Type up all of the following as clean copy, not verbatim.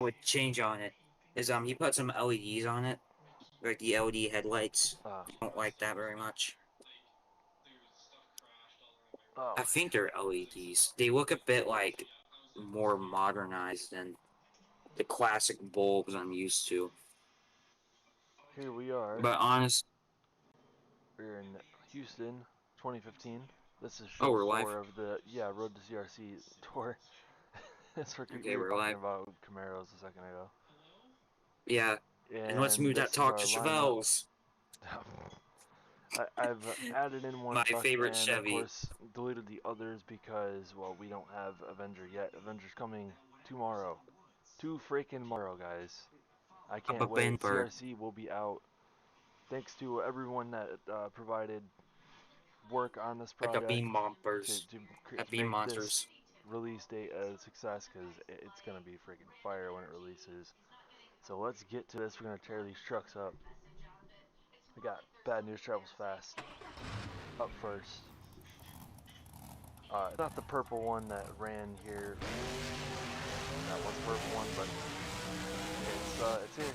would change on it is he put some LEDs on it, like the LED headlights. Ah, I don't like that very much. I oh, think they're LEDs. They look a bit like more modernized than the classic bulbs I'm used to. here we are. But honest, We're in Houston, 2015. This is oh, show we're live. 4 of the Road to CRC tour. We Okay, were we're talking live. about Camaros a second ago, Yeah, and let's and move that this is talk to our lineup. Chevelles, I've added in one my truck favorite and of Chevy. course deleted the others because, well, we don't have Avenger yet. Avenger's coming tomorrow. Too freaking tomorrow, guys. I Up a can't wait. Benberg. CRC will be out. Thanks to everyone that provided work on this At the beam project to, bumpers. to, At to beam make this monsters. release date a success, because it's going to be freaking fire when it releases. So let's get to this. We're going to tear these trucks up. We got Bad News Travels Fast up first. It's not the purple one that ran here. That was the purple one, but it's here.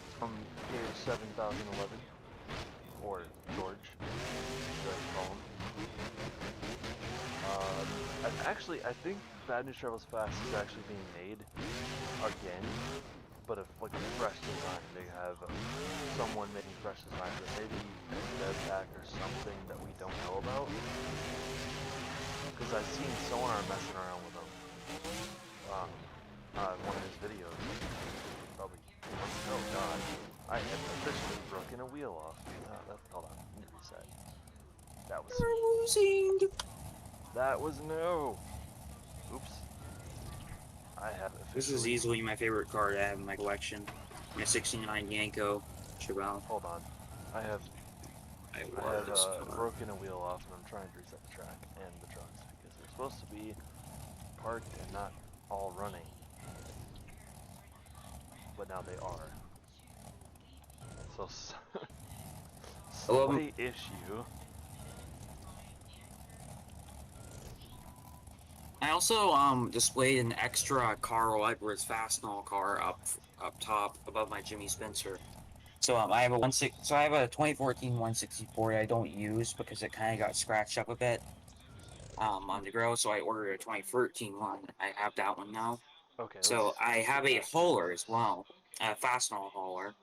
It's from year 7011, or George, as I call him. I think Bad News Travels Fast is actually being made again, but if like a fresh design, they have someone making fresh designs, or maybe a dev pack or something that we don't know about. Because I've seen someone messing around with them on one of his videos, probably 2 months ago. Oh god, I have officially broken a wheel off. Hold on, let me reset. That was We're losing. that was no. Oops. I have This is officially. easily my favorite car to have in my collection. My '69 Yanko Chevelle. Hold on. I have I I love have this car. broken a wheel off, and I'm trying to reset the track and the trucks because they're supposed to be parked and not all running, but now they are. So Well, slight issue. I also displayed an extra car library's Fastenal car up top above my Jimmy Spencer. So I have a 2014 164 I don't use because it kind of got scratched up a bit on Hmm. the grill. So I ordered a 2013 one. I have that one now. Okay, So I let's have get a back to hauler as this. well, a Fastenal hauler.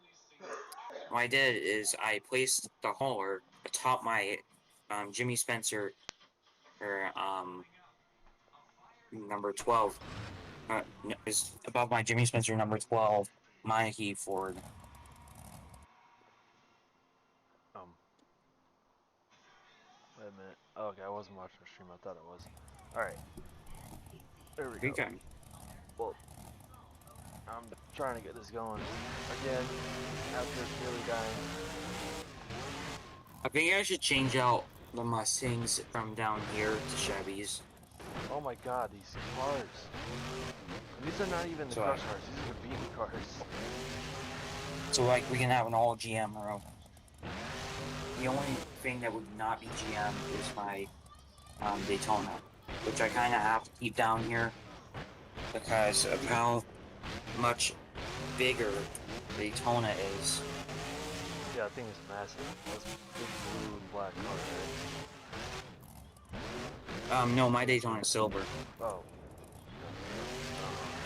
What I did is I placed the hauler atop my Jimmy Spencer or number 12. Is above my Jimmy Spencer number 12 Meineke Ford. Um, Wait a minute. Oh, okay, I wasn't watching the stream. I thought it was. All right, there we go. Okay. Well, I'm trying to get this going again after it's nearly dying. I think I should change out the Mustangs from down here to Chevys. Oh my god, these cars. And these are not even the So crush I, cars, these are the beam cars. so like we can have an all GM row. The only thing that would not be GM is my Daytona, which I kind of have to keep down here because of how much bigger Daytona is. Yeah, that thing is massive. That's big blue and black car, right? No, my Daytona is silver. Oh.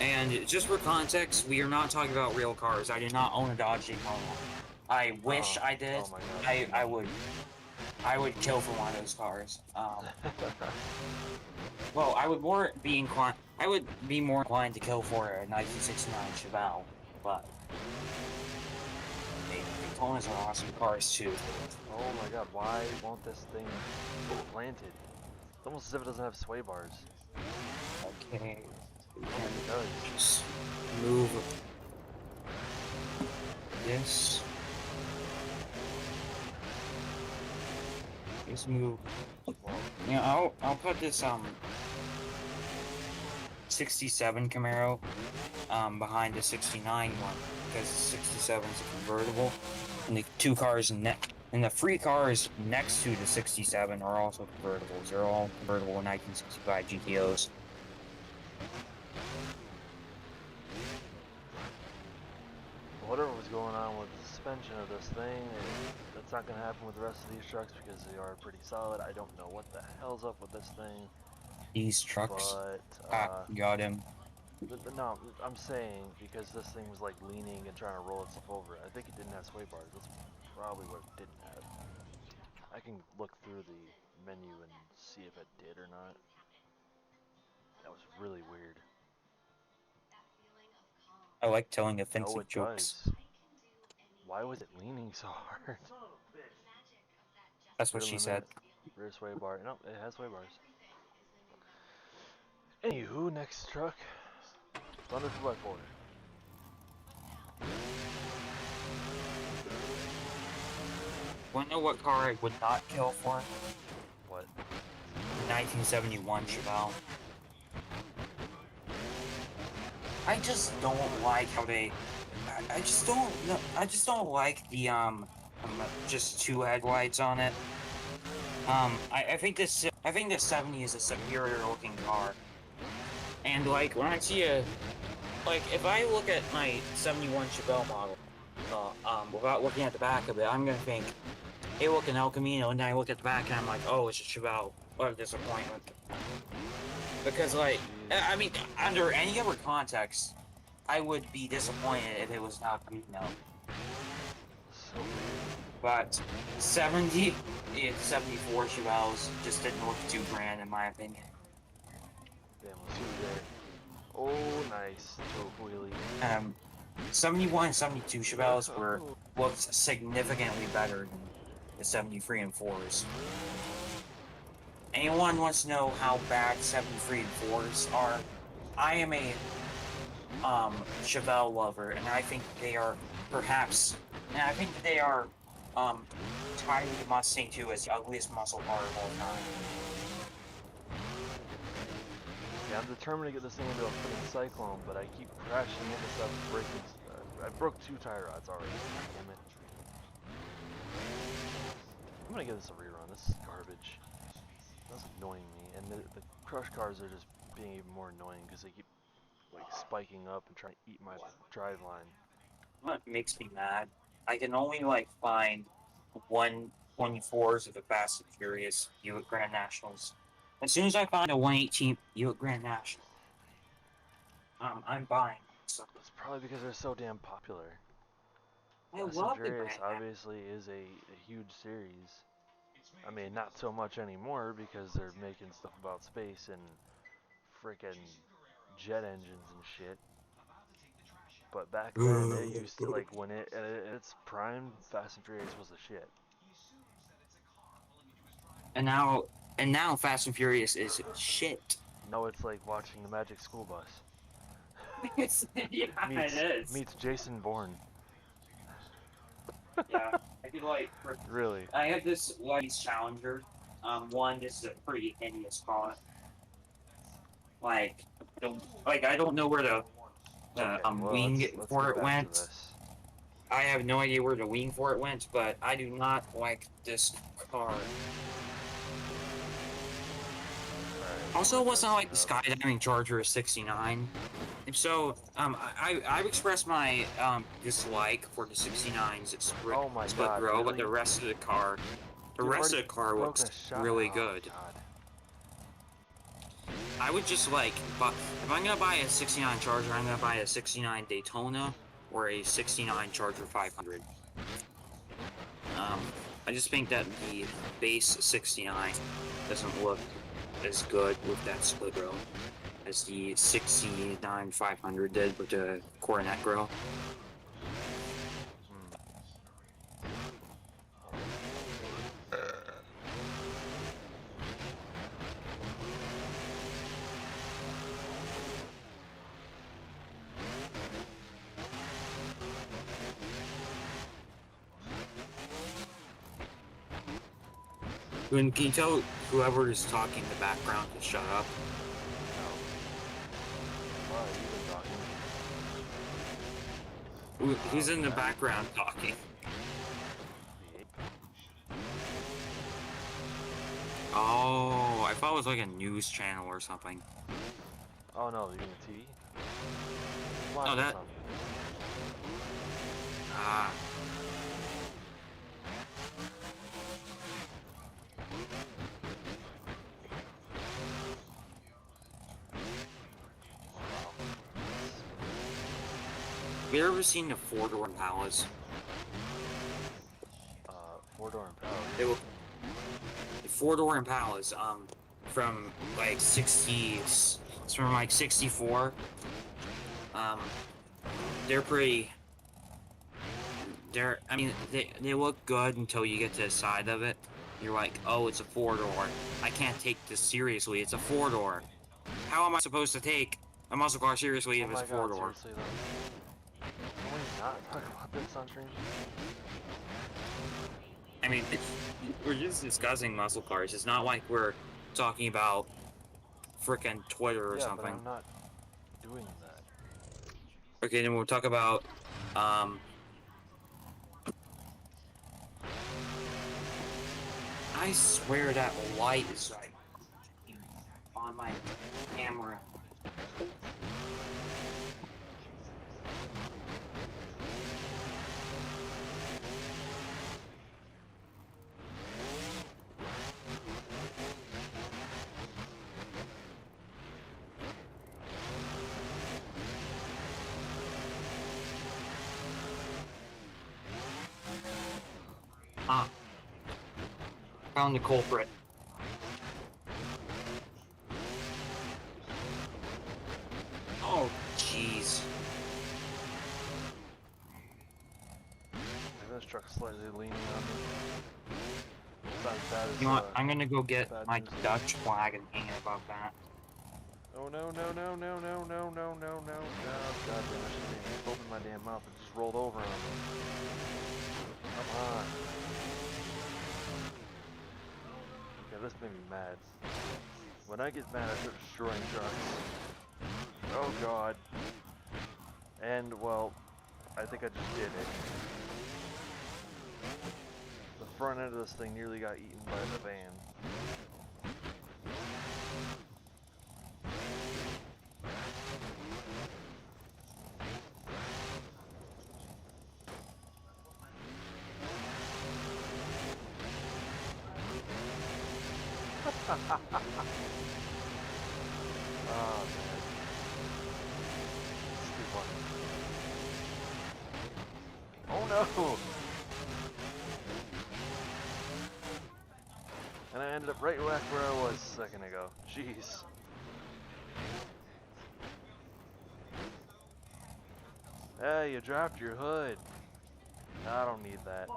And just for context, we are not talking about real cars. I do not own a Dodge Daytona. I wish I Oh did. my god, I, there's I money. would I would kill for one of those cars. Well, I would be more inclined to kill for a 1969 Chevelle, but Daytonas are awesome cars too. Oh my god, why won't this thing get planted? It's almost as if it doesn't have sway bars. Okay, we I don't think can it does. just move this. Just move. Well, I'll put this 67 Camaro behind the 69 one because the 67 is a convertible, and the two cars and the three cars next to the 67 are also convertibles. They're all convertible 1965 GTOs. whatever was going on with the suspension of this thing, that's not going to happen with the rest of these trucks because they are pretty solid. I don't know what the hell's up with this thing, These trucks. but Got him. no, I'm saying because this thing was like leaning and trying to roll itself over. I think it didn't have sway bars. That's probably what it didn't have. I can look through the menu and see if it did or not. That was really weird. I like telling Oh, offensive it jokes. does. Why was it leaning so hard? That's what Rear she limit, said. rear sway bar. No, it has sway bars. Anywho, next truck. Thunder 2x4. Wanna know what car I would not kill for? What? 1971 Chevelle. I just don't like how they. I just don't. No, I just don't like the just two headlights on it. I think this. I think the 70 is a superior looking car. And like when I see like if I look at my 71 Chevelle model, without looking at the back of it, I'm gonna think, hey, look, an El Camino, and then I look at the back and I'm like, oh, it's a Chevelle. What a disappointment. Because like, I mean, under any other context, I would be disappointed if it was not Camino. So weird. But 74 Chevelles just didn't look too grand in my opinion. Damn, let's see there. Oh, nice. Toe wheelie. 71 and 72 Chevelles were looked significantly better than the 73 and 4s. Anyone wants to know how bad 73 and 4s are? I am a Chevelle lover, and I think they are perhaps, and I think they are tied with the Mustang 2 as the ugliest muscle car of all time. Yeah, I'm determined to get this thing into a freaking cyclone, but I keep crashing into stuff, breaking. I broke 2 tie rods already. Damn it. I'm gonna give this a rerun. This is garbage. That's annoying me, and the crush cars are just being even more annoying because they keep like spiking up and trying to eat my drive line. What makes me mad? I can only like find 124s of the Fast and Furious Buick Grand Nationals. As soon as I find a 118 Buick Grand National, I'm buying. So It's probably because they're so damn popular. I Fast and love the Furious Grand National. obviously is a huge series. I mean, not so much anymore because they're making stuff about space and frickin' jet engines and shit. But back then, it used to, like, when it at its prime, Fast and Furious was the shit. And now Fast and Furious is shit. Now it's like watching the Magic School Bus. Yeah, meets, it is. meets Jason Bourne. Yeah, I feel like Really. I have this Levi's Challenger. One, this is a pretty hideous car. Like, I don't know where the Okay, well, wing let's for get it back went. to this. I have no idea where the wing for it went, but I do not like this car. Alright, Also, it wasn't like the up. skydiving Charger 69. If so, I've expressed my dislike for the 69's Oh my split God, grill, but really? the rest of the car, looks really good. God. I would just like, but if I'm gonna buy a 69 Charger, I'm gonna buy a 69 Daytona or a 69 Charger 500. I just think that the base 69 doesn't look as good with that split grill as the 69 500 did with the Coronet grill. Can you tell whoever is talking in the background to shut up? Why are you talking? Who's in the background talking? Oh, I thought it was like a news channel or something. Oh no, you mean TV? No, that. Ah. Have you ever seen the four-door Impalas? Four-door Impala. They look the four-door Impalas, from like 60s, it's from like 64. Um, they're pretty. I mean, they look good until you get to the side of it. You're like, oh, it's a four-door. I can't take this seriously. It's a four-door. How am I supposed to take a muscle car seriously Oh if it's my a god, four-door? seriously though. Can we not talk about this on stream? I mean, we're just discussing muscle cars. It's not like we're talking about frickin' Twitter or Yeah, but something. I'm not doing that. Okay, then we'll talk about, I swear that light is like on my camera. Ah, found the culprit. Oh, jeez. Maybe this truck's slightly leaning on me. It's not as bad as, You know what? I'm gonna go get bad my news. Dutch flag and hang it above that. Oh no, no, no, no, no, no, no, no, no, no. God damn, I shouldn't even opened my damn mouth and just rolled over on me. Come on. Okay, this made me mad. When I get mad, I start destroying trucks. Oh god. And, well, I think I just did it. The front end of this thing nearly got eaten by the van. Oh man. It's too funny. Oh no! And I ended up right back where I was a second ago. Jeez. Hey, you dropped your hood. I don't need that.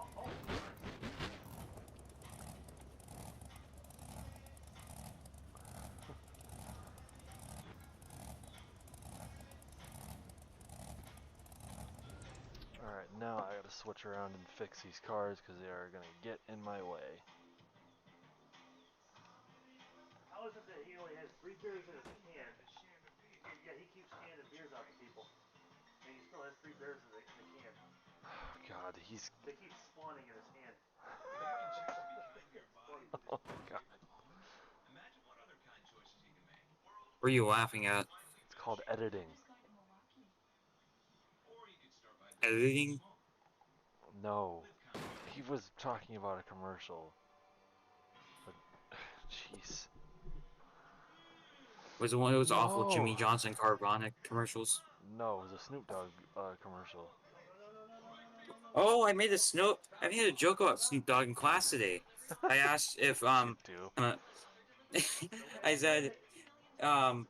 Alright, now I gotta switch around and fix these cars because they are gonna get in my way. How is it that he only has 3 beers in his can? Yeah, he keeps canning beers out to people. And he still has 3 beers in the can. Oh god, they keep spawning in his hand. Oh god. What are you laughing at? It's called editing. Editing? No. He was talking about a commercial. But, jeez. Was it one of those awful No! Jimmy Johnson Carbonic commercials? No, it was a Snoop Dogg commercial. Oh, I made a joke about Snoop Dogg in class today. I asked if, You do. I said, um,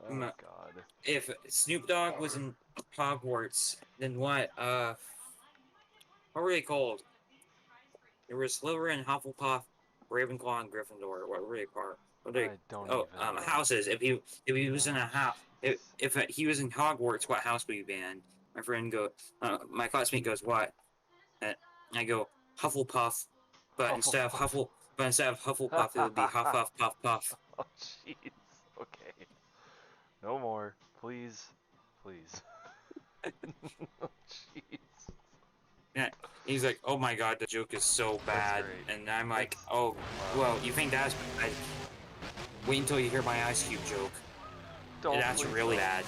Oh god. if Snoop Dogg was in Hogwarts, then what were they called? There was Slytherin, Hufflepuff, Ravenclaw, and Gryffindor. What were they called? What were they? I don't Oh, even know. houses. If he was in Oh, a house, if jeez. he was in Hogwarts, what house would he be in? My classmate goes, what? And I go, Hufflepuff, Hufflepuff. but instead of Hufflepuff, it would be Huff Huff Puff Puff. Oh, jeez. Okay. No more. Please. Please. Oh, jeez. Yeah, he's like, oh my god, the joke is so That's bad, great. and I'm like, That's- oh, wow. well, you think that's bad? Wait until you hear my Ice Cube joke. Don't That's please really don't. bad.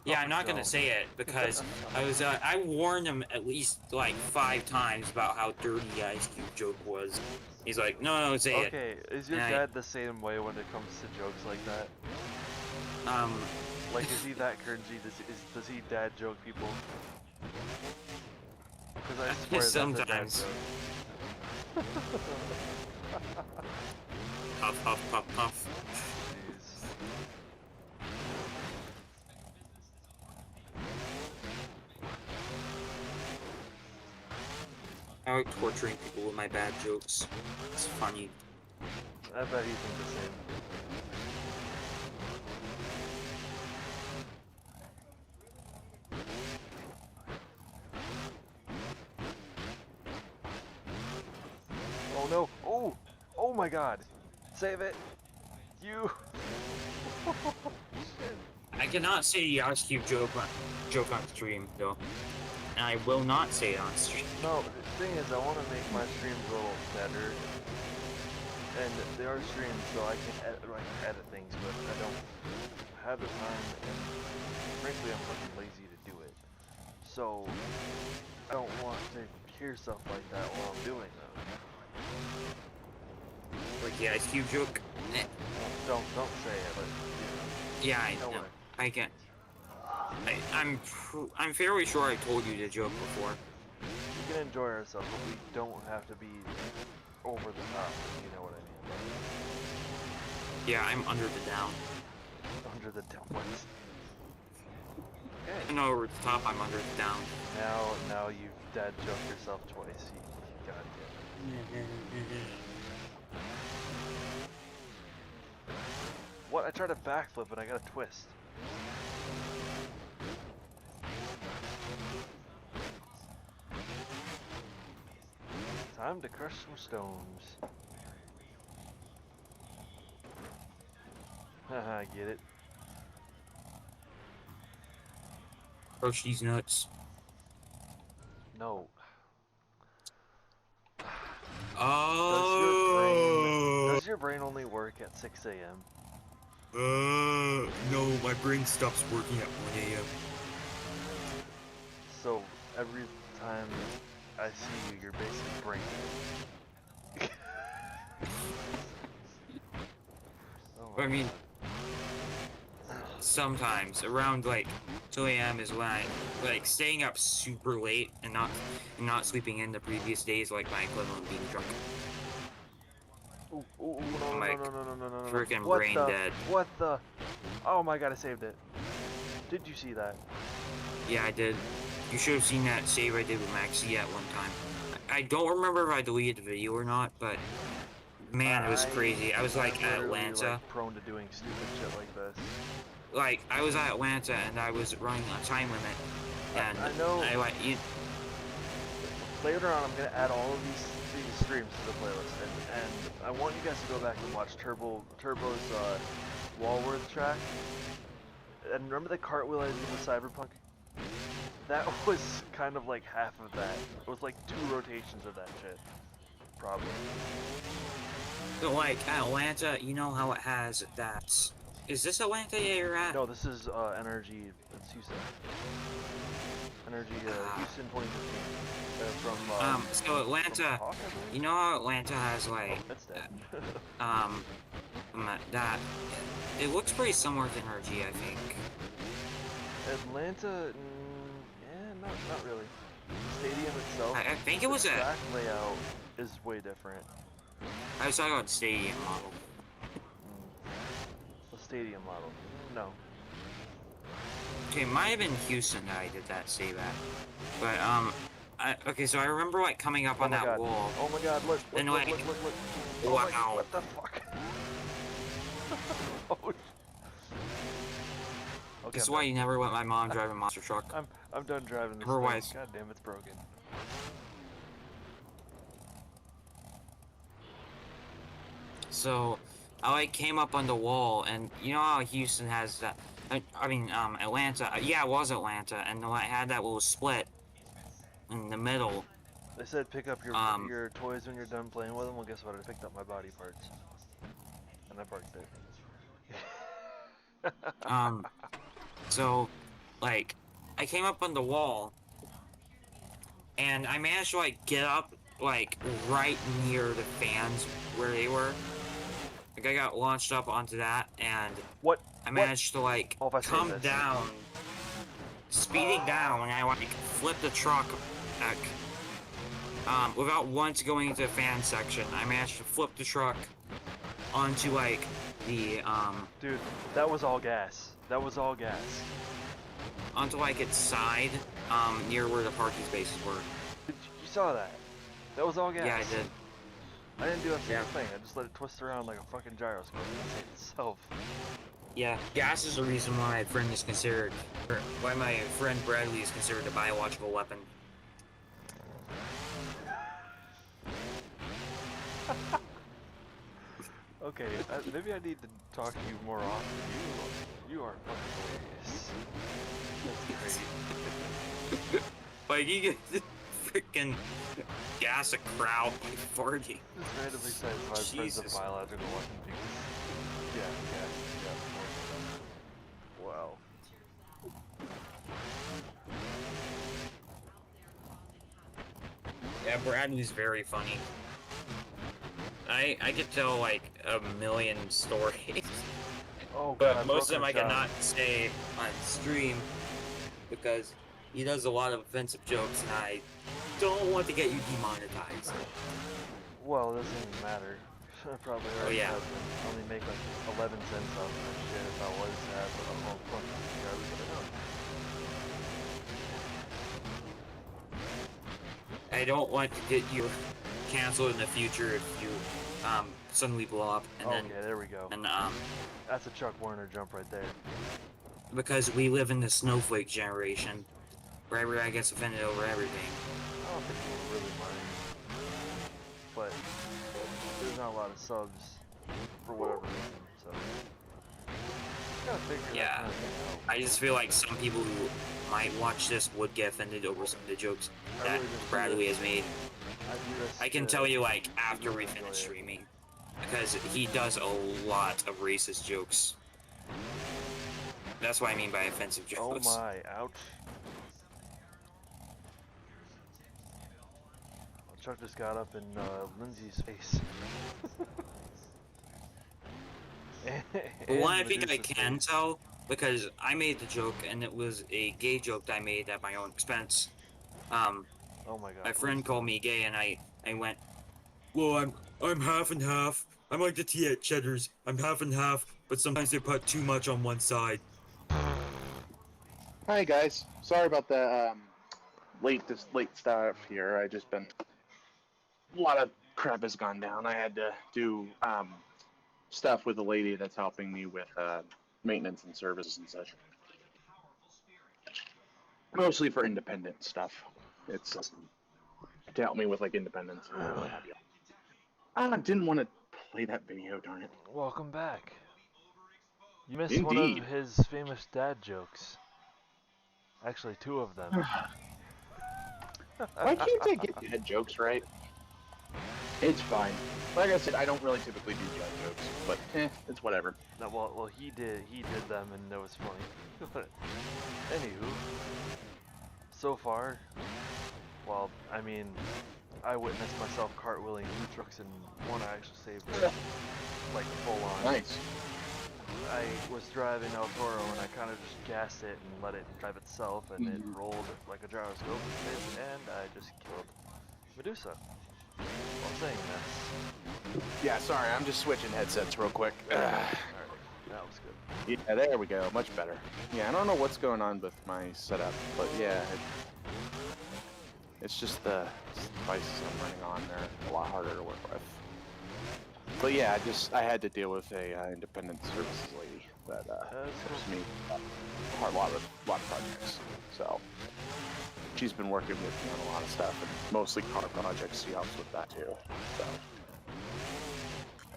Yeah, I'm not gonna say it because I warned him at least like 5 times about how dirty Ice Cube joke was. He's like, no, say it. Okay, is your And dad the same way when it comes to jokes like that? Like, is he that cringy? Does he dad joke people? Because I swear that's a dad sometimes. joke. Puff, puff, puff, puff. Jeez. I like torturing people with my bad jokes. It's funny. I bet you think the same. Oh no! Oh! Oh my god! Save it! You! Shit. I cannot say the Ice Cube joke on stream though, and I will not say it on stream. No, the thing is, I want to make my streams a little better. And they are streams, so I can edit things, but I don't have the time, and frankly, I'm fucking lazy to do it. So, I don't want to hear stuff like that while I'm doing them. Like the Ice Cube joke. Don't say it, but Yeah, I know. I can. I'm fairly sure I told you the joke before. we can enjoy ourselves, but we don't have to be over the top, if you know what I mean. Yeah, I'm under the down. Under the templates. Okay. No, over the top, I'm under the down. Now you've dad joked yourself twice. You goddamn. What? I tried a backflip and I got a twist. Time to crush some stones. Haha, get it? Crush these nuts. No. Oh. Does your brain only work at 6 a.m.? No, my brain stops working at 1 a.m. So every time I see you, you're basically brain dead. Oh my I mean, God. sometimes around like 2 a.m. is when I like staying up super late and not sleeping in the previous days, like my equivalent of being drunk. Ooh, no, I'm like, no. freaking What brain the? dead. What the? Oh my god, I saved it. Did you see that? Yeah, I did. You should have seen that save I did with Maxie at one time. I don't remember if I deleted the video or not, but man, it was crazy. I was like at Atlanta. Like, prone to doing stupid shit like this. Like I was at Atlanta and I was running a time limit, and I know. Later on, I'm gonna add all of these streams to the playlist, and I want you guys to go back and watch Turbo's Walworth track. And remember the cartwheel I did with Cyberpunk? That was kind of like half of that. It was like 2 rotations of that shit. Probably. So like at Atlanta, you know how it has that. Is this Atlanta you're at? No, this is NRG. It's Houston. NRG Houston 2015. So Atlanta, Hawk, you know how Atlanta has like, that's dead. that. It looks pretty similar to NRG, I think. Atlanta, yeah, not really. The stadium itself, I think it was the a. track layout is way different. I was talking about stadium model. The stadium model, no. Okay, it might have been Houston that I did that save at, but okay, so I remember like coming up on that wall. Oh my god, look, And, look. Oh wow. my god, what the fuck? Oh, okay, This is why you never let my mom drive a monster truck. I'm done driving this Otherwise- thing. God damn, it's broken. So, I like came up on the wall, and you know how Houston has that. Atlanta. Yeah, it was Atlanta, and I had that little split in the middle. They said pick up your toys when you're done playing with them. Well, guess what? I picked up my body parts, and I parked it. So, like, I came up on the wall, and I managed to, like, get up, like, right near the fans where they were. Like, I got launched up onto that, and What? I managed to, like, Oh, if I save come this. down, speeding down, and I, like, flipped the truck back. Without once going into the fan section, I managed to flip the truck onto, like, the, Dude, that was all gas. That was all gas. onto, like, its side, near where the parking spaces were. You saw that? That was all gas. Yeah, I did. I didn't do a single Yeah. thing. I just let it twist around like a fucking gyroscope and it saved itself. Yeah, gas is the reason why my friend is considered, or why my friend Bradley is considered a biological weapon. Okay, maybe I need to talk to you more often. You are fucking hilarious. That's crazy. Like, you get freaking gas a crowd by farting. Just randomly says my friend's Jesus. a biological weapon because... Yeah. Wow. Yeah, Bradley's very funny. I could tell like a million stories, Oh god, but I most of them broke I her cannot say on stream because he does a lot of offensive jokes, and I don't want to get you demonetized. Well, it doesn't even matter. I probably Oh, already yeah. have been. Only make like 11 cents off of that shit if I was to have a whole fucking garbage, but I don't. I don't want to get you canceled in the future if you suddenly blow up, and Okay, then there we go. and That's a Chuck Warner jump right there. because we live in the snowflake generation, where everybody gets offended over everything. I don't think people really mind. But there's not a lot of subs for whatever reason, so. Gotta figure Yeah. that kind of thing out. I just feel like some people who might watch this would get offended over some of the jokes I that really just do Bradley this- has made. I do this I can to- tell you, like, after we enjoy finish it. streaming, because he does a lot of racist jokes. That's what I mean by offensive Oh jokes. my, ouch. Chuck just got up in Lindsay's face. But one, I And think I Medusa's can face. tell, because I made the joke, and it was a gay joke that I made at my own expense. Oh my god. My friend please called me gay, and I went, well, I'm half and half. I'm like the tea at Cheddar's. I'm half and half, but sometimes they put too much on one side. Hi guys, sorry about the late stuff here. I just been a lot of crap has gone down. I had to do stuff with the lady that's helping me with maintenance and services and such. Mostly for independent stuff. It's to help me with like independence and what have you. I didn't want to play that video, darn it. Welcome back. You missed one Indeed. of his famous dad jokes. Actually, two of them. Why can't I get dad jokes right? It's fine. Like I said, I don't really typically do dad jokes, but it's whatever. No, well, he did them, and it was funny. Anywho, so far, well, I mean, I witnessed myself cartwheeling 2 trucks, and one I actually saved, like full on. Nice. I was driving El Toro, and I kind of just gassed it and let it drive itself, and it rolled like a gyroscope, and I just killed Medusa while saying this. Yeah, sorry, I'm just switching headsets real quick. Alright, that was good. Yeah, there we go, much better. Yeah, I don't know what's going on with my setup, but yeah, it's just the devices I'm running on. They're a lot harder to work with. But yeah, I had to deal with a independent services lady that helps me a lot of projects. So she's been working with me on a lot of stuff, and mostly car projects. She helps with that too. So.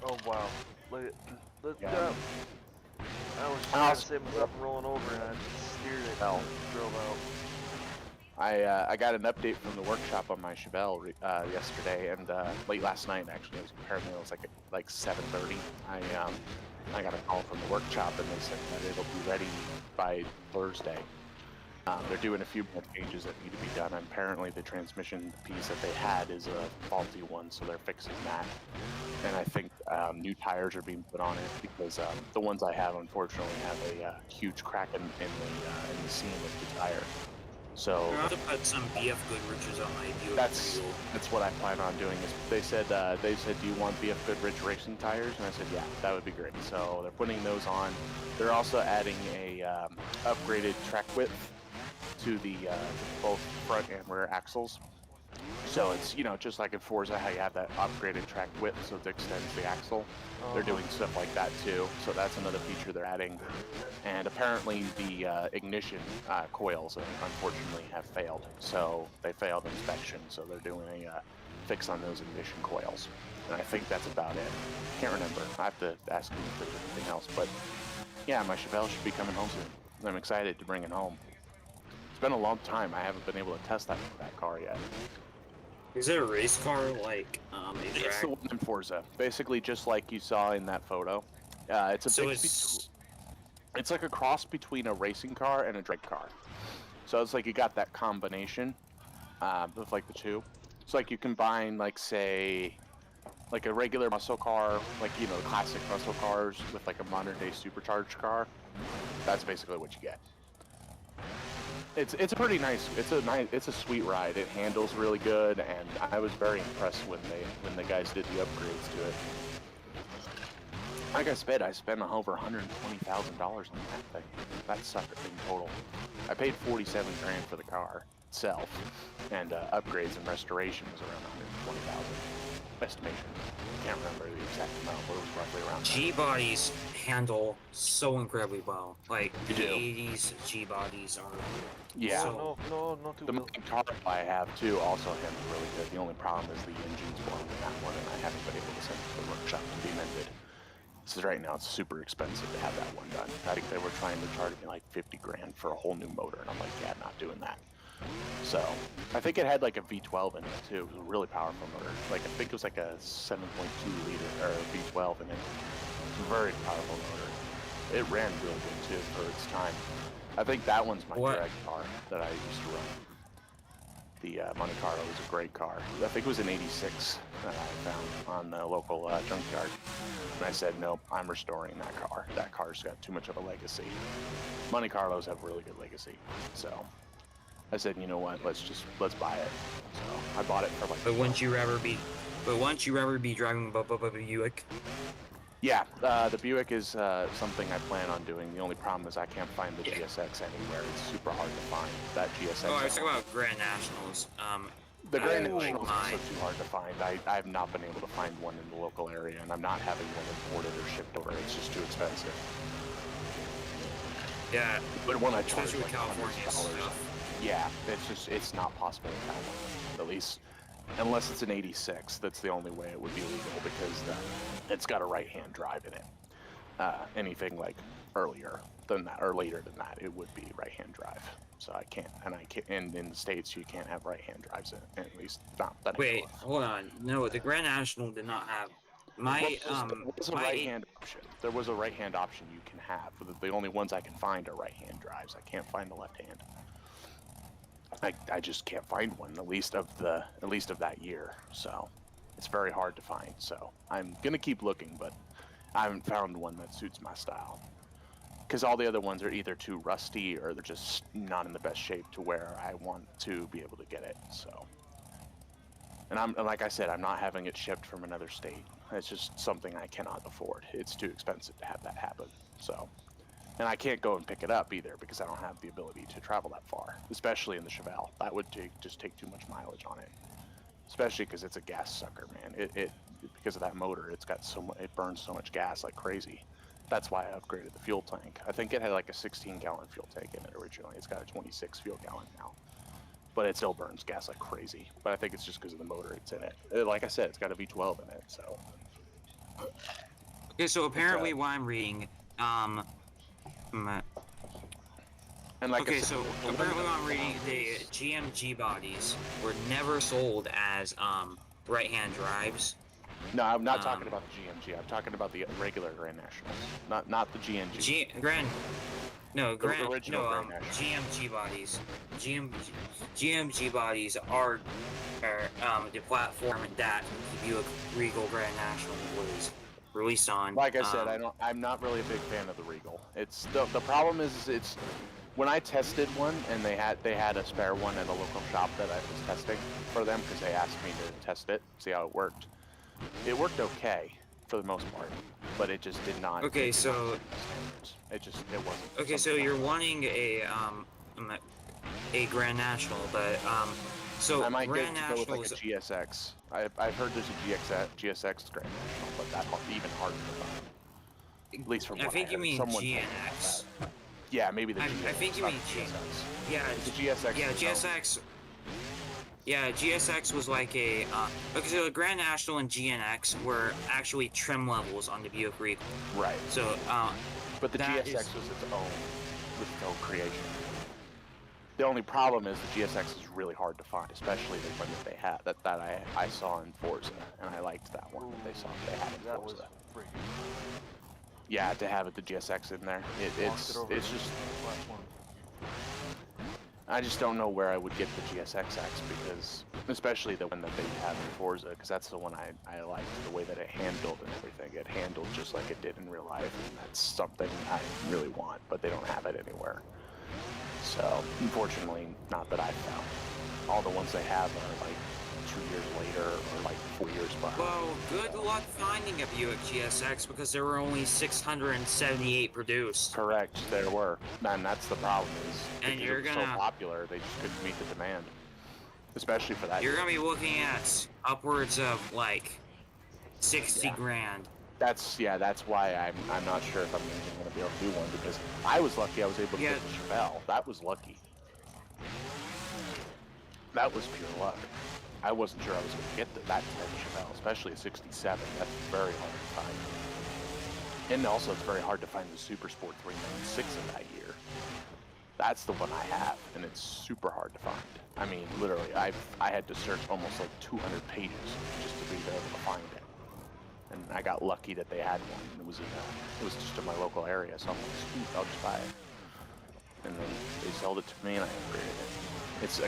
Oh wow. Look Yeah. up. I was just trying to save myself from rolling over and I just steered it and drove out. I got an update from the workshop on my Chevelle yesterday, and late last night actually. It was like 7:30. I got a call from the workshop, and they said that it'll be ready by Thursday. They're doing a few more changes that need to be done. Apparently, the transmission piece that they had is a faulty one, so they're fixing that. And I think new tires are being put on it because the ones I have, unfortunately, have a huge crack in the seam of the tire. So I'm to put some BF Goodriches on my Buick. that's what I plan on doing. Is they said, do you want BF Goodrich racing tires? And I said, yeah, that would be great. So they're putting those on. They're also adding a upgraded track width to the both front and rear axles. So it's, you know, just like in Forza, how you have that upgraded track width, so it extends the axle. They're doing stuff like that too. So that's another feature they're adding. And apparently the ignition coils, unfortunately, have failed. So they failed inspection. So they're doing a fix on those ignition coils. And I think that's about it. Can't remember. I have to ask them if there's anything else. But yeah, my Chevelle should be coming home soon. I'm excited to bring it home. It's been a long time. I haven't been able to test that car yet. Is it a race car like It's the one in Forza, basically just like you saw in that photo. It's a So it's like a cross between a racing car and a drag car. So it's like you got that combination of like the two. It's like you combine, like, say, like a regular muscle car, like, you know, the classic muscle cars with like a modern day supercharged car. That's basically what you get. It's a pretty nice. It's a sweet ride. It handles really good, and I was very impressed when the guys did the upgrades to it. Like I spent over $120,000 on that thing. That sucker thing total. I paid $47 grand for the car itself, and upgrades and restoration was around $120,000 estimation. Can't remember the exact amount, but it was roughly around. G-bodies handle so incredibly well. Like You the do. 80s G-bodies are. Yeah. So, No, not too The well. main car I have too also handles really good. The only problem is the engine's blown in that one, and I haven't been able to send it to the workshop to be mended. So right now it's super expensive to have that one done. I think they were trying to charge me like 50 grand for a whole new motor, and I'm like, yeah, not doing that. So I think it had like a V12 in it too. It was a really powerful motor. Like, I think it was like a 7.2 liter or V12 in it. It's a very powerful motor. It ran really good too for its time. I think that one's my drag car that I used to run. The Monte Carlo was a great car. I think it was an 86 that I found on the local junkyard. And I said, nope, I'm restoring that car. That car's got too much of a legacy. Monte Carlos have really good legacy. So I said, you know what, let's buy it. So I bought it for like. But wouldn't you ever be driving a Buick? Yeah, the Buick is something I plan on doing. The only problem is I can't find the GSX anywhere. It's super hard to find that GSX. Oh, I was talking about Grand Nationals. The Grand Oh, National is my. also too hard to find. I have not been able to find one in the local area, and I'm not having one imported or shipped over. It's just too expensive. Yeah, But when I charge especially with like California $100, stuff. yeah, it's not possible to find one. At least, unless it's an 86, that's the only way it would be legal, because it's got a right-hand drive in it. Anything like earlier than that or later than that, it would be right-hand drive. So I can't, and in the States you can't have right-hand drives in it, at least not that. Wait, hold on. No, the Grand National did not have my There was a right-hand option. There was a right-hand option you can have. The only ones I can find are right-hand drives. I can't find the left-hand. I just can't find one, at least of that year. So it's very hard to find. So I'm gonna keep looking, but I haven't found one that suits my style. Because all the other ones are either too rusty or they're just not in the best shape to where I want to be able to get it. So, and like I said, I'm not having it shipped from another state. It's just something I cannot afford. It's too expensive to have that happen. So, and I can't go and pick it up either because I don't have the ability to travel that far, especially in the Chevelle. That would just take too much mileage on it, especially because it's a gas sucker, man. Because of that motor, it burns so much gas like crazy. That's why I upgraded the fuel tank. I think it had like a 16-gallon fuel tank in it originally. It's got a 26 fuel gallon now, but it still burns gas like crazy. But I think it's just because of the motor it's in it. Like I said, it's got a V12 in it, so. Okay, so apparently what I'm reading, And like okay, I said, so apparently what I'm reading, the GM G bodies were never sold as right-hand drives. No, I'm not talking about the GMG. I'm talking about the regular Grand Nationals, not the GNG. Original Grand National. GMG bodies. GMG bodies are the platform that the Buick Regal Grand National was released on. Like I said, I'm not really a big fan of the Regal. It's the problem is it's when I tested one and they had a spare one at a local shop that I was testing for them because they asked me to test it, see how it worked. It worked okay for the most part, but it just did not. Okay, so it wasn't. Okay, so you're wanting a Grand National, but so I might Grand go with like a Nationals. GSX. I've heard there's a GSX Grand National, but that's even harder to find. At least from what I think you mean Someone GNX. Yeah, maybe the GSX. I think you mean GSX. Yeah, the GSX. Yeah, GSX. Yeah, GSX was like a okay, so the Grand National and GNX were actually trim levels on the Buick Regal. Right. So but the GSX was its own creation. The only problem is the GSX is really hard to find, especially the one that they had that I saw in Forza, and I liked that one that they had in Forza. Was free. Yeah, to have the GSX in there, it's just. I just don't know where I would get the GSXX because, especially the one that they have in Forza, because that's the one I liked, the way that it handled and everything. It handled just like it did in real life, and that's something I really want, but they don't have it anywhere. So, unfortunately, not that I found. All the ones they have are like 2 years later or like 4 years behind. Well, good luck finding a Buick GSX because there were only 678 produced. Correct, there were. And that's the problem is and you're it was so popular, they just couldn't meet the demand. Especially for that. You're gonna be looking at upwards of like 60 grand. That's why I'm not sure if I'm even gonna be able to do one because I was lucky I was able to get the Chevelle. That was lucky. That was pure luck. I wasn't sure I was going to get that type of Chevelle, especially a 67. That's very hard to find. And also, it's very hard to find the Super Sport 396 in that year. That's the one I have, and it's super hard to find. I mean, literally, I had to search almost like 200 pages just to be able to find it. And I got lucky that they had one. It was just in my local area, so I'm like, sweet, I'll just buy it. And then they sold it to me, and I upgraded it. It's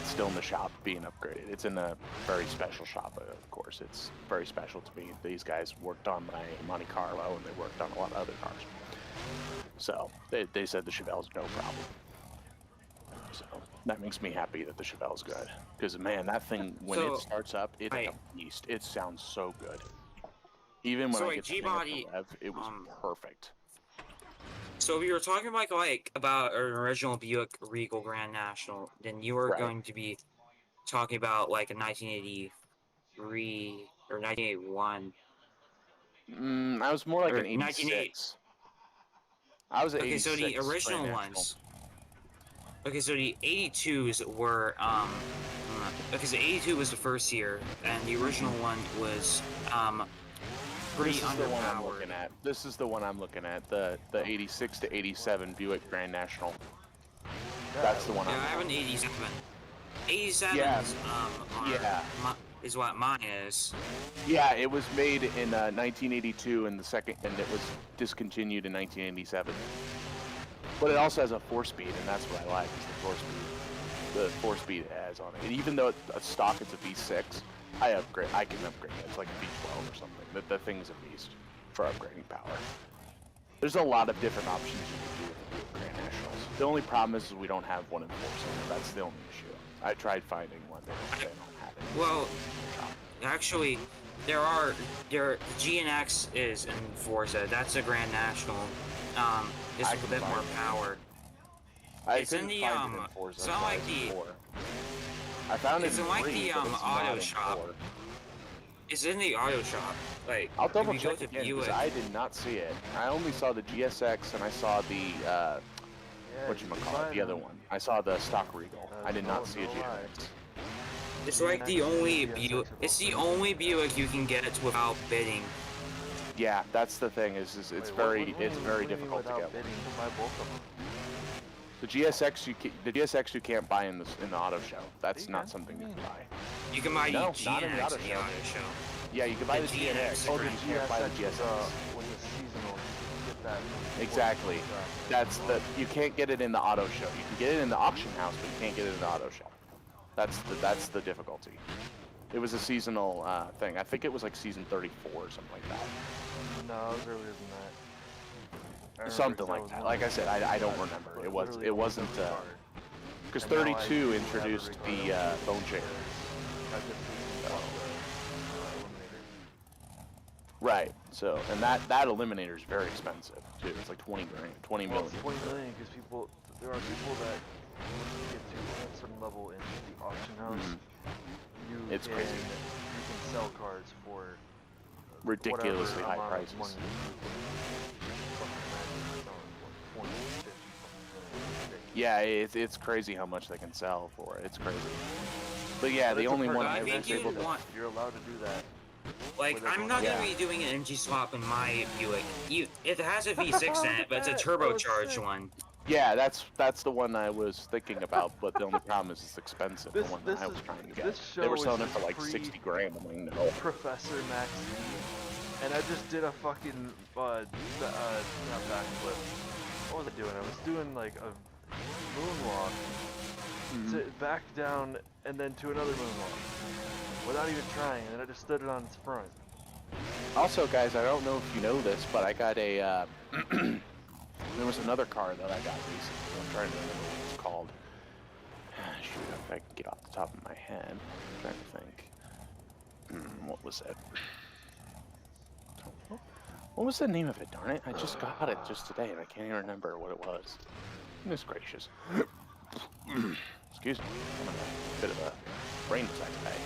still in the shop being upgraded. It's in a very special shop, of course. It's very special to me. These guys worked on my Monte Carlo, and they worked on a lot of other cars. So they said the Chevelle's no problem. So that makes me happy that the Chevelle's good. Because, man, that thing, when it starts up, it's a beast. It sounds so good. Even when I get the rev, it was perfect. So if you were talking about an original Buick Regal Grand National, then you were going to be talking about like a 1983 or 1981. I was more like an 86. I was an 86. Okay, so the original ones. Okay, so the 82s were because the 82 was the first year, and the original one was pretty underpowered. This is the one I'm looking at. The 86 to 87 Buick Grand National. That's the one. I have an 87. 87 is what mine is. Yeah, it was made in 1982 and it was discontinued in 1987. But it also has a 4-speed, and that's what I like, is the 4-speed. The 4-speed it has on it. And even though it's a stock, it's a V6, I can upgrade it. It's like a V12 or something. The thing's a beast for upgrading power. There's a lot of different options you can do with the Grand Nationals. The only problem is we don't have one in Forza. That's the only issue. I tried finding one, they don't have it. Well, actually, the GNX is in Forza. That's a Grand National. It's a bit more power. It's in the Forza. it's not like the. I found it in like the auto shop. It's in the auto shop. Like, I'll double check again because I did not see it. I only saw the GSX and I saw the the other one. I saw the stock Regal. I did not see a GSX. It's like the only Buick. It's the only Buick you can get without bidding. Yeah, that's the thing. It's very difficult to get. The GSX you can't buy in the auto show. That's You not can. something you can buy. You can buy No, the not in the GNX auto in the show. auto show. Yeah, you can buy the The GNX. GNX. Oh, the You can't buy the GSX GSX. was a seasonal. You could get that. Exactly. That's the you can't get it in the auto show. You can get it in the auction house, but you can't get it in the auto show. That's the difficulty. It was a seasonal thing. I think it was like season 34 or something like that. No, it was earlier than that. I remember Something 'cause I like was that. one Like I of said, I don't remember. but It literally wasn't almost every card. because And now I 32 do have introduced every the card. bone chair. I just recently bought the Eliminator. Right. So and that eliminator is very expensive too. It's like 20 grand, 20 Well, million. it's 20 million because there are people that once you get to a certain level in the auction house, It's crazy. you can sell cards for Ridiculously whatever high amount prices. of money you fucking imagine selling for 20, 50 fucking million. Yeah, it's crazy how much they can sell for. It's crazy. But yeah, But the it's a only perk. one I I think was you able to. want- You're allowed to do that. Like, With I'm everyone not else. gonna be doing an MG swap in my Buick. It has a V6 in it, but it's a turbocharged one. Yeah, that's the one I was thinking about, but the only problem is it's expensive. The one that I was trying to get. this They were show selling is it for like pre- 60 grand. I'm like, no. Professor Max and I just did a fucking not backflip. What was I doing? I was doing like a moonwalk to back down and then to another moonwalk without even trying, and I just stood it on its front. Also, guys, I don't know if you know this, but I got a. There was another car that I got recently. I'm trying to remember what it's called. Shoot, if I can get off the top of my head. I'm trying to think. What was it? What was the name of it, darn it? I just got it just today, and I can't even remember what it was. Goodness gracious. Excuse me. I'm in a bit of a brain attack today.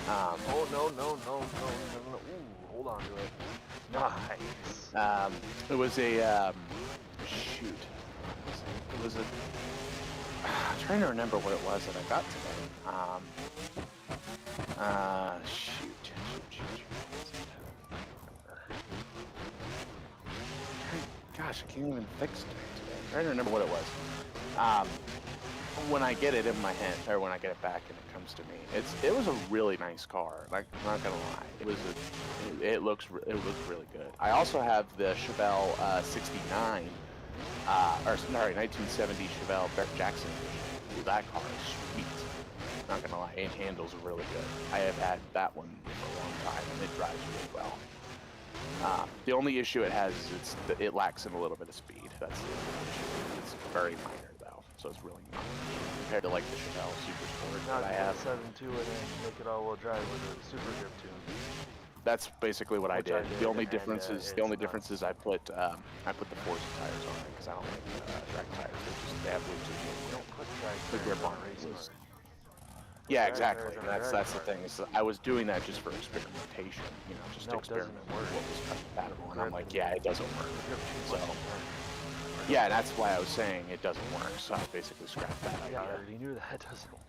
Oh no. Ooh, hold on to it. Nice. It was a, shoot. It was a, I'm trying to remember what it was that I got today. Shoot. Gosh, I can't even fix it today. I'm trying to remember what it was. When I get it in my hand, or when I get it back and it comes to me, it was a really nice car. Like, I'm not gonna lie, it looks really good. I also have the Chevelle 69, or sorry, 1970 Chevelle Barrett Jackson edition. That car is sweet. Not gonna lie, it handles really good. I have had that one for a long time, and it drives really well. The only issue it has is it lacks in a little bit of speed. That's the only issue. It's very minor though, so it's really not compared to like the Chevelle Super Sport Now that I have. 7.2 and then make it all-wheel drive with a super grip tune. That's basically what I Which I did. did, The only and, difference is it's the only nuts. difference is I put the Forza tires on it because I don't like track tires. They have way too You don't put drag the tires grip on on a it race was- car. Yeah, Drag exactly. tires on And a that's drag the car. thing. Is I was doing that just for experimentation. You know, just No, to it doesn't experiment with work. what was compatible. And I'm Grip like, and- yeah, it doesn't work. The grip tune's So- much better. Yeah, that's why I was saying it doesn't work. So I basically scrapped that Yeah, I idea. already knew that doesn't work.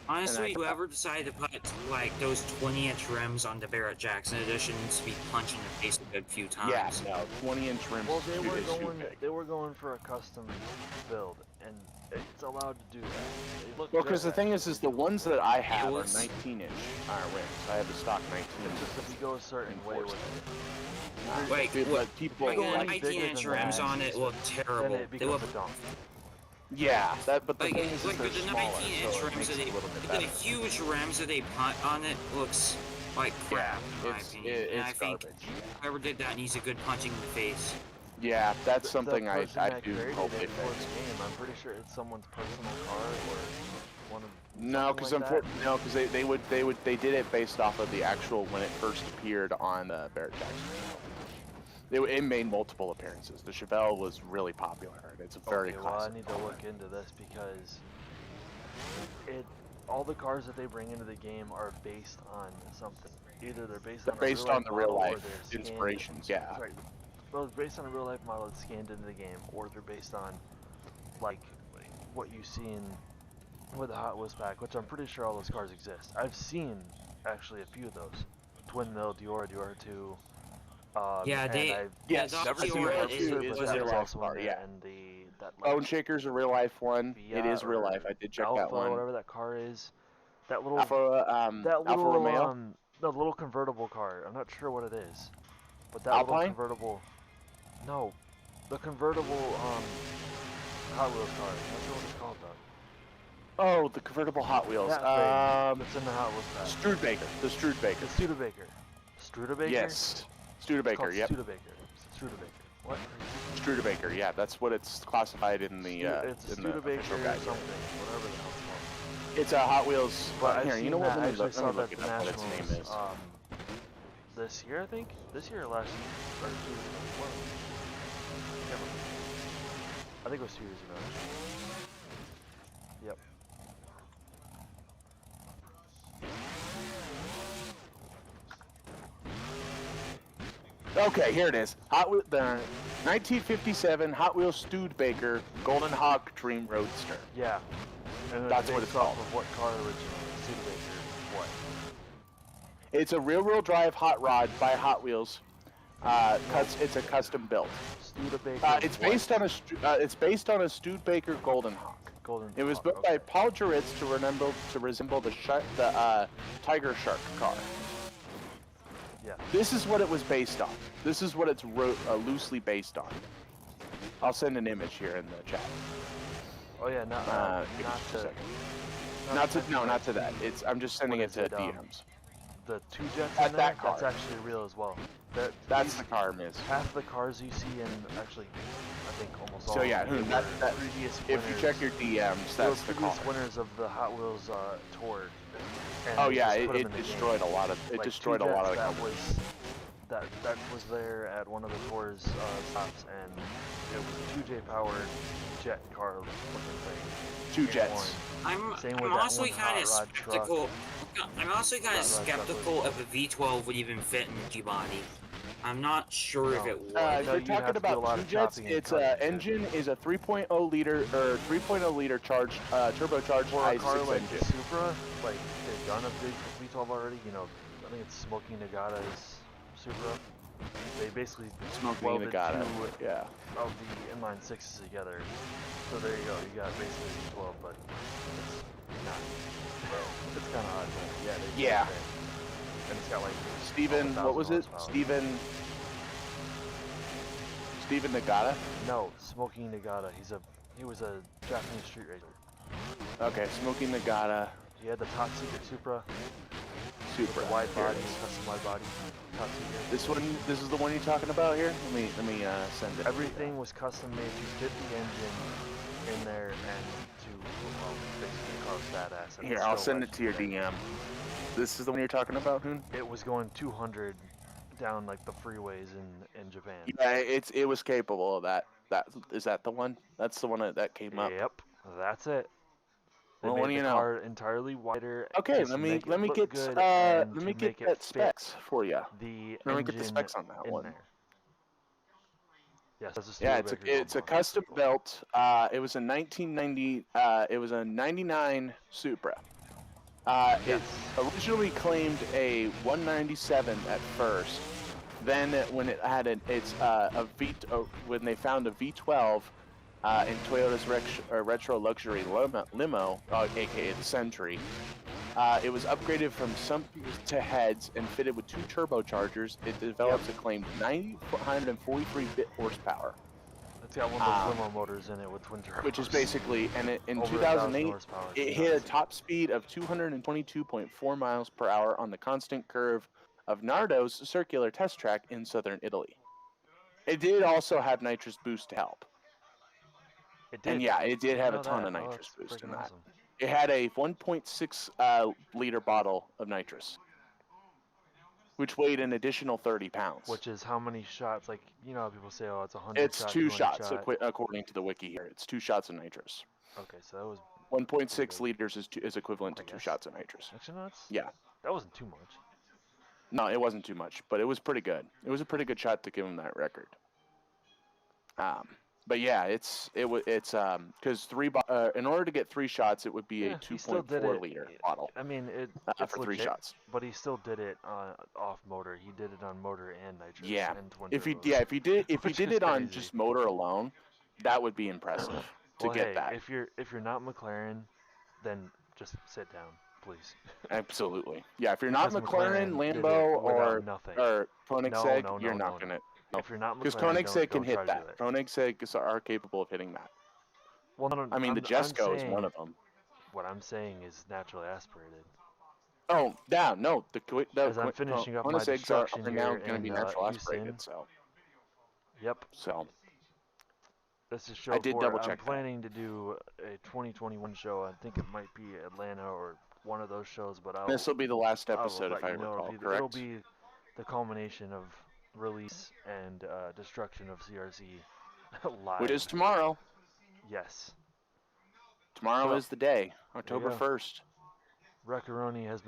Honestly, And whoever decided to put like those 20-inch rims on the Barrett Jackson edition needs to be punched in the face a good few times. Yeah, no, 20-inch rims Well, is too big. they were going for a custom build, and it's allowed to do that. They look Well, good, because the thing is the ones that I have are looks- 19-inch rims. I have the stock 19-inch. It's just if you go a certain way with it. Like, But what- people Like, the Going like, bigger 19-inch than rims that, on it look Then terrible. it They becomes look a dump. yeah, but the like, thing is like they're the smaller, 19-inch so it rims makes that it a little bit the better. huge rims that they put on it looks like crap, in my It's, opinion. And it's I think garbage. whoever did that needs a good punching in the face. Yeah, that's The something I person that do created hope it they for fix. the game, I'm pretty sure it's someone's personal car or one of. No, because something like that. they did it based off of the actual when it first appeared on the Barrett Jackson. It made multiple appearances. The Chevelle was really popular, and it's a very Okay, well, I classic need to car. look into this because all the cars that they bring into the game are based on something. Either they're based They're on based a on the real model, or life they're scanned- inspirations. Yeah, Sorry, well, it's based on a real life model that's scanned into the game, or they're based on like what you see in with the Hot Wheels pack, which I'm pretty sure all those cars exist. I've seen actually a few of those. Twin Mill, Dior 2. Yeah, and they- I've yes, the never seen Dior that is- too. but Is was that their was life also in car? there, Yeah, and the that like Bone Shaker's a real life one. It Fiat is real or life. I did check Alpha, that one. whatever that car is. That little Alfa Romeo, the little convertible car. I'm not sure what it is, but that little Alpine. convertible. No, the convertible Hot Wheels car. I'm not sure what it's called though. Oh, the convertible Hot Wheels. That thing that's in the Hot Wheels pack. Studebaker. The Studebaker. The Studebaker. Studebaker? Yes. It's Studebaker. called Yep. Studebaker. Studebaker. What? Studebaker. Yeah, that's what it's classified in the it's in the Studebaker official or guide. something. Whatever the hell it's called. It's a Hot Wheels. But I've here, seen you know what? that. I actually Let saw me that look at it the up. What its name Nationals. is. This year I think. This year or last year or 2 years ago. What? Can't remember. I think it was 2 years ago. Yep. Okay, here it is. The 1957 Hot Wheels Studebaker Golden Hawk Dream Roadster. Yeah. And That's what it's off called. of what car originally? Studebaker. What? It's a rear-wheel drive hot rod by Hot Wheels. It's a custom build. Studebaker. It's based on a Studebaker Golden Hawk. Golden. It was Hawk, built by okay. Paul Juritz to resemble the Tiger Shark car. Yeah. This is what it was based on. This is what it's loosely based on. I'll send an image here in the chat. Oh yeah, not Give me not just a to. second. Not to that. I'm just sending it What is to it, DMs. The 2 jets At in there, that car. that's actually real as well. That's the car, Miz. Half the cars you see in actually, I think almost all. So yeah, of them that were previous if you winners. check your DMs, They were that's the car. previous winners of the Hot Wheels tour. And Oh they yeah, just put 'em it in the game. destroyed a lot of Like, destroyed a 2 lot of jets the that companies. that was there at one of the tour's stops, and it was a 2J powered jet car looking thing. 2 in jets. orange. I'm Same with I'm that also one kind of hot rod truck. skeptical. I'm also kind Hot of rod truck skeptical if a V12 would even fit in the G-body. I'm not sure if No. it would. No, If you're you'd have talking to do a about lot 2 of jets, chopping and its cutting, too. engine is a 3.0 liter or 3.0 liter charged turbocharged For a car i6 like engine. the Supra, like they've done a big V12 already. You know, I think it's Smoking Nagata's Supra. They basically Smoking welded Nagata. 2 Yeah. of the inline 6s together. So there you go. You got basically V12, but it's not. It's kind of odd, but yeah. They Yeah. did it. And it's got like Steven, what was it? Steven Nagata? No, Smoking Nagata. He was a Japanese street racer. Okay, Smoking Nagata. He had the top secret Supra. Supra. The wide Here it body, is. custom wide body. Top secret. This is the one you're talking about here? Let me send it. Everything was custom made to fit the engine in there and to, well, basically the car was badass. And Here, it's I'll still send it to your legendary. DM. This is the one you're talking about, Hoon? It was going 200 down like the freeways in Japan. Yeah, it was capable of that. Is that the one? That's the one that came up. Yep, that's it. They Well, made what do the you know? car entirely wider. Okay, just to make it look good and let to me get make it that fit specs for you. the Let me engine get the specs on that in one. there. Yes, that's a Yeah, Studebaker it's a Golden Hawk. custom built. It was a 1990. It was a 99 Supra. Yes. It originally claimed a 197 at first. Then when it had when they found a V12 in Toyota's retro luxury limo, aka the Century, it was upgraded from sump to heads and fitted with 2 turbochargers. It developed a claimed 943 horsepower. It's got one of those limo motors in it with twin turbos. Which is basically, and in Over 2008, 1,000 horsepower. it hit a top speed of 222.4 miles per hour on the constant curve of Nardo's circular test track in southern Italy. It did also have nitrous boost to help. It did. And yeah, it did have a know ton that. of Oh, nitrous that's boost in freaking that. awesome. It had a 1.6 liter bottle of nitrous, which weighed an additional 30 pounds. Which is how many shots? Like, you know how people say, oh, it's 100 It's shot, 2 200 shots, shot. according to the wiki here. It's 2 shots of nitrous. Okay, so that was 1.6 liters is equivalent to 2 guess. shots of nitrous. Actually, no, that's, Yeah. that wasn't too much. No, it wasn't too much, but it was pretty good. It was a pretty good shot to give him that record. But yeah, it's because in order to get 3 shots, it would be a He still did 2.4 it. liter bottle I mean, it's for 3 legit, shots. but he still did it off motor. He did it on motor and nitrous. Yeah. And twin If he turbos, did which it is on crazy. just motor alone, that would be impressive to Well, get hey, that. if you're not McLaren, then just sit down, please. Absolutely. Yeah, if you're Because not McLaren, McLaren did Lambo, it without nothing. or Koenigsegg, No, you're not no. gonna. No, If you're not because McLaren, Koenigsegg can don't try hit to do that. it. Koenigsegg are capable of hitting that. Well, no, I mean, the I'm Jesco is one saying of them. what I'm saying is naturally aspirated. Oh, yeah, no. As I'm finishing up my Koenigsegg's destruction are now here going to be in natural Houston. aspirated. Yep. So This is I show did 4. double I'm check that. planning to do a 2021 show. I think it might be Atlanta or one of those shows, but This will be the last I will episode, let if I you know. recall, It'll correct? be the culmination of release and destruction of CRC live. Which is tomorrow. Yes. Tomorrow So, is the day, there you October go. 1st. Wreckaroni has been